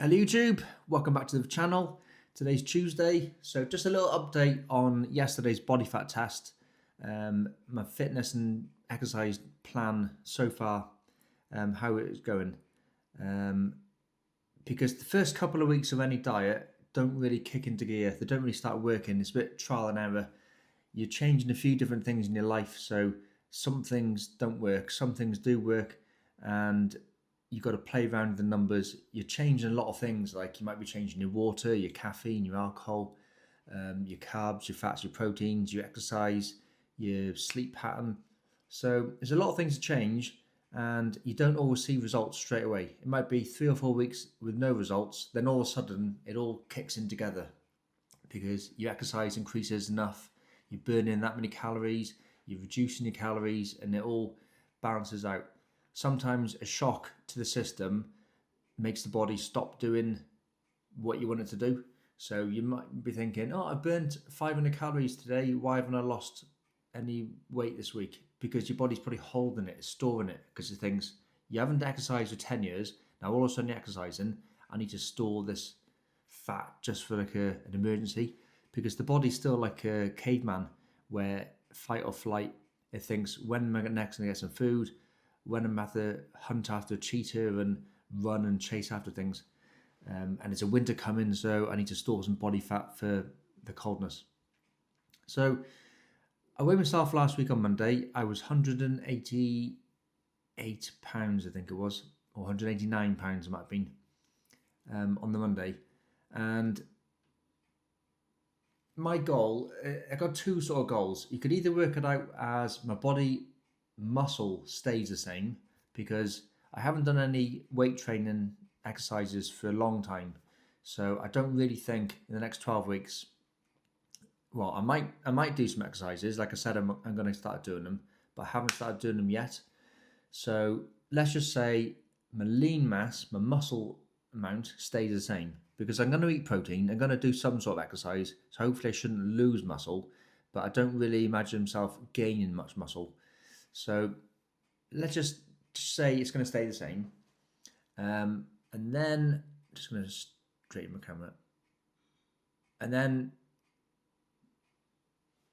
Hello YouTube, welcome back to the channel. Today's Tuesday, so just a little update on yesterday's body fat test. My fitness and exercise plan so far, how it is going. Because the first couple of weeks of any diet don't really kick into gear. They don't really start working. It's a bit trial and error. You're changing a few different things in your life, so some things don't work, some things do work, and you've got to play around with the numbers. You're changing a lot of things, like you might be changing your water, your caffeine, your alcohol, your carbs, your fats, your proteins, your exercise, your sleep pattern. So there's a lot of things to change, and you don't always see results straight away. It might be 3 or 4 weeks with no results, then all of a sudden it all kicks in together because your exercise increases enough, you're burning that many calories, you're reducing your calories, and it all balances out. Sometimes a shock to the system makes the body stop doing what you want it to do. So you might be thinking, oh, I burnt 500 calories today. Why haven't I lost any weight this week? Because your body's probably holding it, storing it, because it thinks you haven't exercised for 10 years. Now all of a sudden you're exercising. I need to store this fat just for like an emergency, because the body's still like a caveman where fight or flight. It thinks, when am I next going to get some food? When I'm at the hunt after a cheetah and run and chase after things. And it's a winter coming, so I need to store some body fat for the coldness. So I weighed myself last week on Monday. I was 188 pounds, I think it was, or 189 pounds it might have been, on the Monday. And my goal, I got two sort of goals. You could either work it out as my body muscle stays the same, because I haven't done any weight training exercises for a long time. So I don't really think in the next 12 weeks, well, I might do some exercises. Like I said, I'm going to start doing them, but I haven't started doing them yet. So let's just say my lean mass, my muscle amount stays the same, because I'm going to eat protein. I'm going to do some sort of exercise. So hopefully I shouldn't lose muscle, but I don't really imagine myself gaining much muscle. So let's just say it's going to stay the same. And then I'm just going to straighten my camera. And then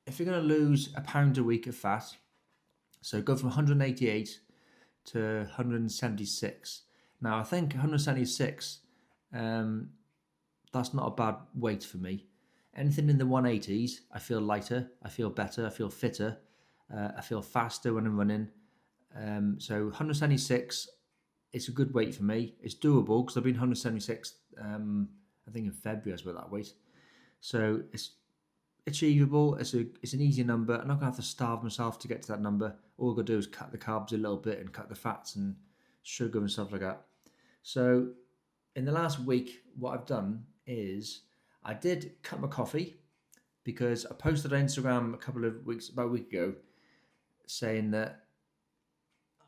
if you're going to lose a pound a week of fat, so go from 188 to 176. Now I think 176, that's not a bad weight for me. Anything in the 180s, I feel lighter, I feel better, I feel fitter, I feel faster when I'm running. So 176, it's a good weight for me. It's doable because I've been 176, I think in February I was about that weight. So it's achievable. It's an easy number. I'm not going to have to starve myself to get to that number. All I've got to do is cut the carbs a little bit and cut the fats and sugar and stuff like that. So in the last week, what I've done is I did cut my coffee, because I posted on Instagram about a week ago, saying that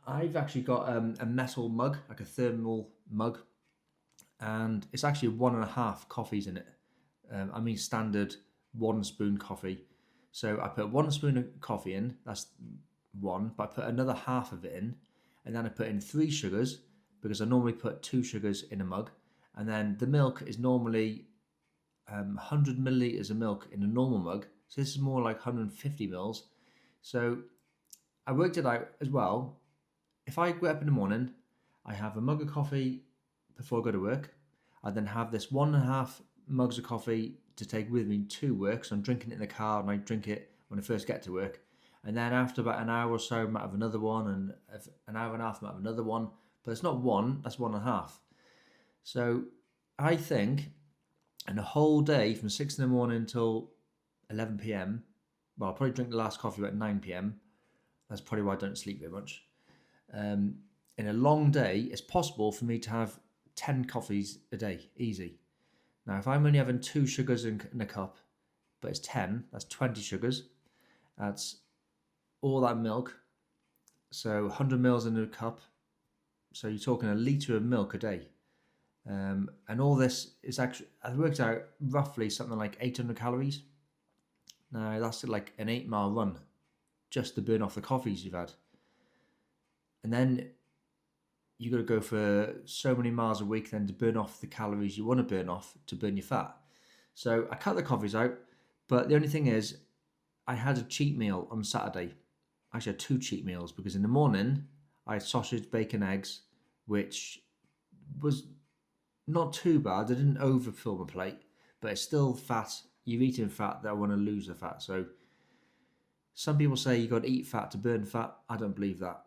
I've actually got a metal mug, like a thermal mug, and it's actually 1.5 coffees in it. I mean standard 1 spoon coffee. So I put 1 spoon of coffee in, that's one, but I put another half of it in, and then I put in 3 sugars, because I normally put 2 sugars in a mug, and then the milk is normally 100 milliliters of milk in a normal mug, so this is more like 150 mils. So I worked it out as well. If I get up in the morning, I have a mug of coffee before I go to work. I then have this 1.5 mugs of coffee to take with me to work. So I'm drinking it in the car, and I drink it when I first get to work. And then after about an hour or so, I might have another one, and an hour and a half, I might have another one. But it's not one, that's 1.5. So I think in a whole day from 6 in the morning until 11 p.m., well, I'll probably drink the last coffee about 9 p.m. That's probably why I don't sleep very much. In a long day, it's possible for me to have 10 coffees a day, easy. Now, if I'm only having 2 sugars in a cup, but it's 10, that's 20 sugars. That's all that milk. So 100 mils in a cup. So you're talking a litre of milk a day. And all this is actually, I've worked out roughly something like 800 calories. Now, that's like an 8-mile run just to burn off the coffees you've had. And then you got to go for so many miles a week then to burn off the calories you want to burn off to burn your fat. So I cut the coffees out, but the only thing is I had a cheat meal on Saturday. Actually, I had 2 cheat meals because in the morning I had sausage, bacon, eggs, which was not too bad. I didn't overfill my plate, but it's still fat. You're eating fat that I want to lose the fat. So some people say you got to eat fat to burn fat. I don't believe that.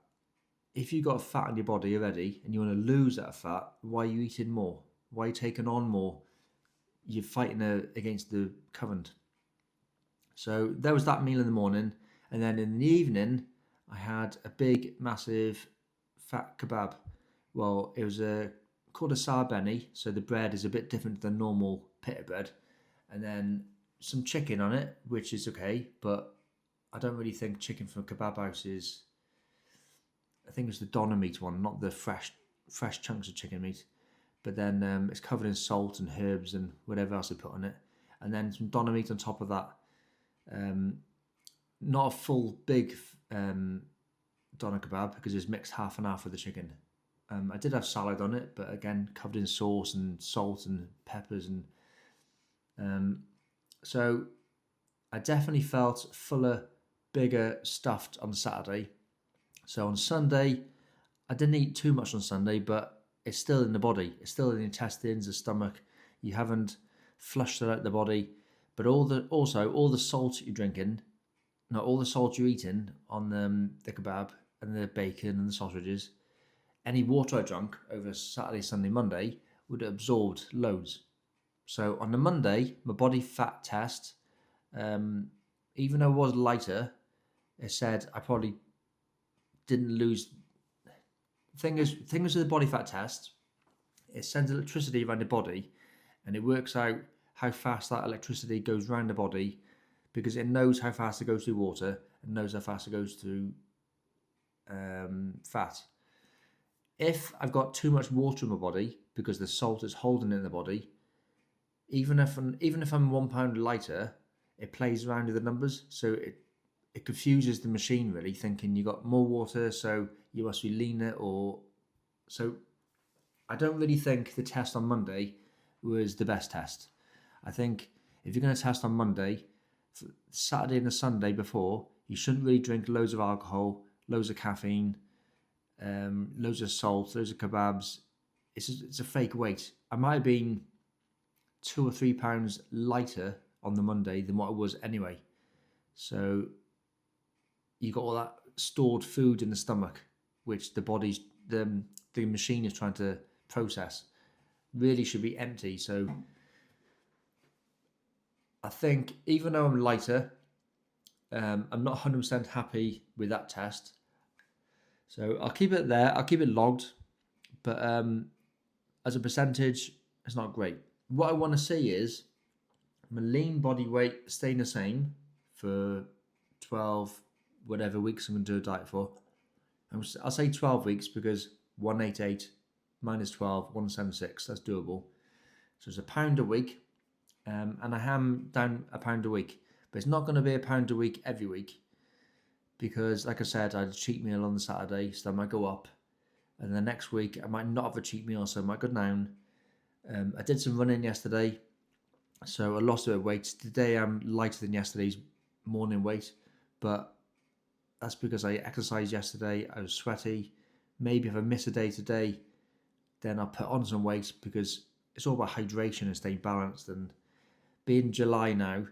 If you've got fat in your body already and you want to lose that fat, why are you eating more? Why are you taking on more? You're fighting against the current. So there was that meal in the morning. And then in the evening, I had a big, massive fat kebab. Well, it was called a sarbeni. So the bread is a bit different than normal pita bread. And then some chicken on it, which is okay. But I don't really think chicken from a kebab house is... I think it was the doner meat one, not the fresh chunks of chicken meat. But then it's covered in salt and herbs and whatever else they put on it. And then some doner meat on top of that. Not a full big doner kebab because it's mixed half and half with the chicken. I did have salad on it, but again covered in sauce and salt and peppers, and so I definitely felt fuller, bigger, stuffed on Saturday. So on Sunday, I didn't eat too much on Sunday, but it's still in the body. It's still in the intestines, the stomach. You haven't flushed it out the body, but all the salt you're drinking, not all the salt you're eating on the kebab and the bacon and the sausages, any water I drank over Saturday, Sunday, Monday would have absorbed loads. So on the Monday, my body fat test, even though it was lighter, it said I probably didn't lose. Thing is with the body fat test, it sends electricity around the body, and it works out how fast that electricity goes around the body, because it knows how fast it goes through water and knows how fast it goes through fat. If I've got too much water in my body because the salt is holding it in the body, even if I'm 1 pound lighter, it plays around with the numbers, so it confuses the machine really, thinking you got more water, so you must be leaner, or so. I don't really think the test on Monday was the best test. I think if you're going to test on Monday, Saturday and the Sunday before, you shouldn't really drink loads of alcohol, loads of caffeine, loads of salt, loads of kebabs. It's a fake weight. I might have been 2 or 3 pounds lighter on the Monday than what I was anyway. So you got all that stored food in the stomach, which the machine is trying to process. Really should be empty. So I think even though I'm lighter, I'm not 100% happy with that test. So I'll keep it there. I'll keep it logged, but as a percentage, it's not great. What I want to see is my lean body weight staying the same for 12 whatever weeks I'm going to do a diet for. I'll say 12 weeks because 188 minus 12, 176, that's doable. So it's £1 a week, and I am down £1 a week, but it's not going to be £1 a week every week, because like I said, I had a cheat meal on the Saturday, so I might go up, and the next week I might not have a cheat meal, so I might go down. I did some running yesterday, so I lost a bit of weight. Today I'm lighter than yesterday's morning weight, but that's because I exercised yesterday. I was sweaty. Maybe if I miss a day today, then I'll put on some weight, because it's all about hydration and staying balanced. And being July now,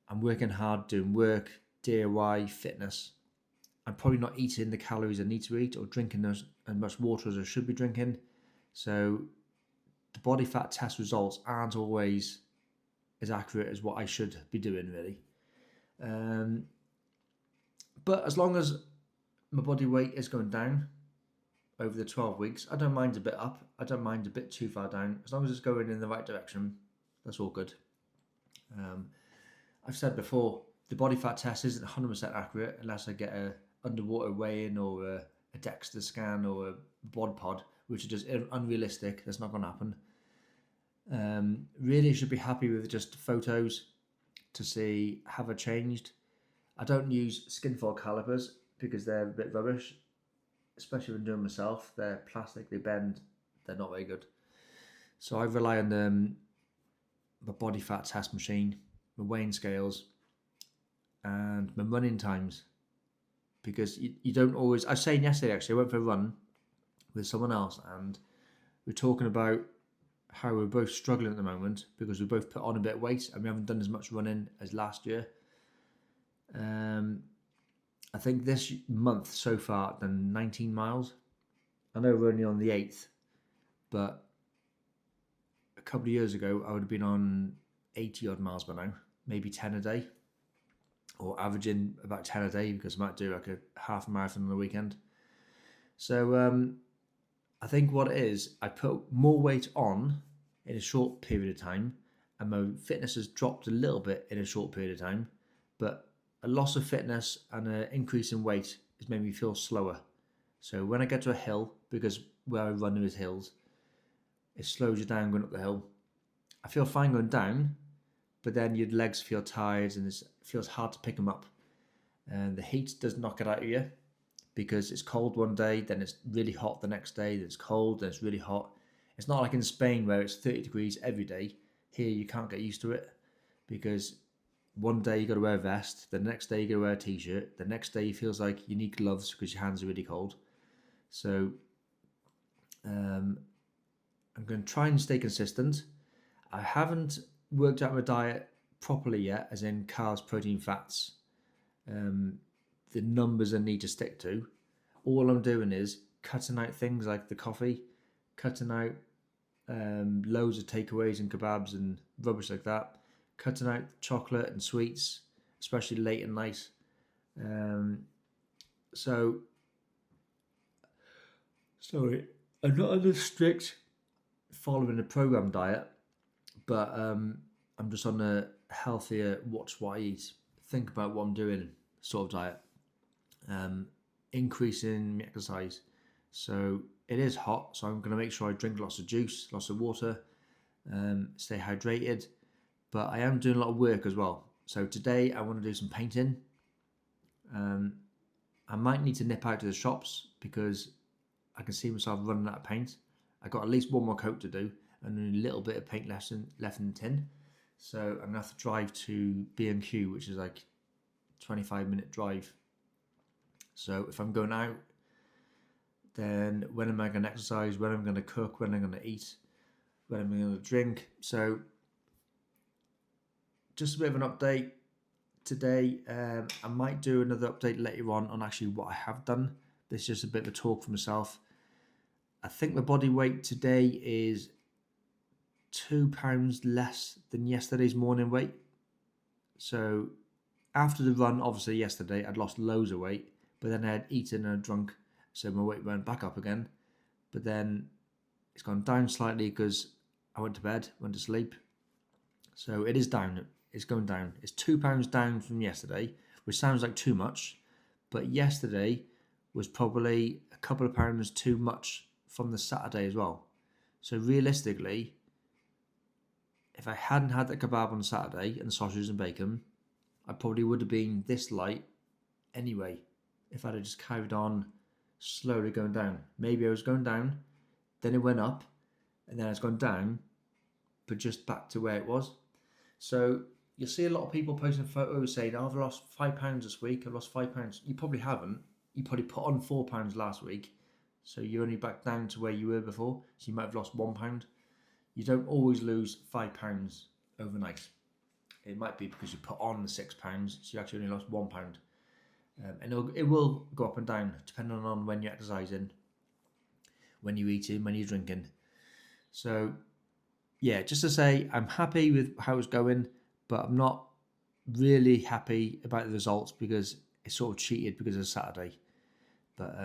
I'm working hard doing work, DIY, fitness. I'm probably not eating the calories I need to eat or drinking as much water as I should be drinking. So the body fat test results aren't always as accurate as what I should be doing, really. But as long as my body weight is going down over the 12 weeks, I don't mind a bit up. I don't mind a bit too far down. As long as it's going in the right direction, that's all good. I've said before, the body fat test isn't 100% accurate unless I get a underwater weigh-in or a DEXA scan or a bod pod, which are just unrealistic. That's not going to happen. Really should be happy with just photos to see have I changed. I don't use skinfold calipers because they're a bit rubbish. especially when doing myself. They're plastic, they bend, they're not very good. So I rely on my body fat test machine, my weighing scales, and my running times. Because you don't always... I was saying yesterday, actually, I went for a run with someone else, and we're talking about how we're both struggling at the moment because we both put on a bit of weight and we haven't done as much running as last year. I think this month so far I've done 19 miles. I know we're only on the 8th, but a couple of years ago I would have been on 80 odd miles by now, maybe 10 a day, or averaging about 10 a day because I might do like a half marathon on the weekend. So I think what it is, I put more weight on in a short period of time, and my fitness has dropped a little bit in a short period of time, but a loss of fitness and an increase in weight has made me feel slower. So when I get to a hill, because where I run is hills, it slows you down going up the hill. I feel fine going down, but then your legs feel tired and it feels hard to pick them up. And the heat does knock it out of you because it's cold one day, then it's really hot the next day, then it's cold, then it's really hot. It's not like in Spain where it's 30 degrees every day. Here you can't get used to it because one day you got to wear a vest, the next day you got to wear a t-shirt, the next day it feels like you need gloves because your hands are really cold. So I'm going to try and stay consistent. I haven't worked out my diet properly yet, as in carbs, protein, fats, the numbers I need to stick to. All I'm doing is cutting out things like the coffee, cutting out loads of takeaways and kebabs and rubbish like that, cutting out chocolate and sweets, especially late at night. So sorry, I'm not on a strict following a program diet, but I'm just on a healthier watch what I eat, think about what I'm doing sort of diet. Increasing exercise. So it is hot, so I'm going to make sure I drink lots of juice, lots of water, stay hydrated. But I am doing a lot of work as well. So today I want to do some painting. I might need to nip out to the shops because I can see myself running out of paint. I got at least one more coat to do and a little bit of paint left in the tin. So I'm going to have to drive to B&Q, which is like 25-minute drive. So if I'm going out, then when am I going to exercise, when am I going to cook, when am I going to eat, when am I going to drink. So just a bit of an update today. I might do another update later on actually what I have done. This is just a bit of a talk for myself. I think my body weight today is 2 pounds less than yesterday's morning weight. So after the run, obviously yesterday I'd lost loads of weight, but then I had eaten and drunk, so my weight went back up again. But then it's gone down slightly because I went to bed, went to sleep. So it is down. It's going down. It's 2 pounds down from yesterday, which sounds like too much, but yesterday was probably a couple of pounds too much from the Saturday as well. So realistically, if I hadn't had that kebab on Saturday and the sausages and bacon, I probably would have been this light anyway if I'd have just carried on slowly going down. Maybe I was going down, then it went up, and then it's gone down, but just back to where it was. So you'll see a lot of people posting photos saying, oh, I've lost 5 pounds this week, I've lost 5 pounds. You probably haven't. You probably put on 4 pounds last week, so you're only back down to where you were before, so you might have lost 1 pound. You don't always lose 5 pounds overnight. It might be because you put on the 6 pounds, so you actually only lost 1 pound. And it will go up and down depending on when you're exercising, when you're eating, when you're drinking. So yeah, just to say, I'm happy with how it's going, but I'm not really happy about the results because it's sort of cheated because of Saturday. But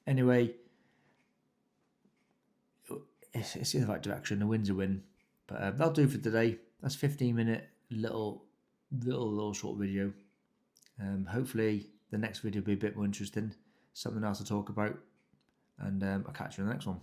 anyway, it's in the right direction. The win's a win. But that'll do for today. That's 15-minute little short video. Hopefully the next video will be a bit more interesting, something else to talk about, and I'll catch you in the next one.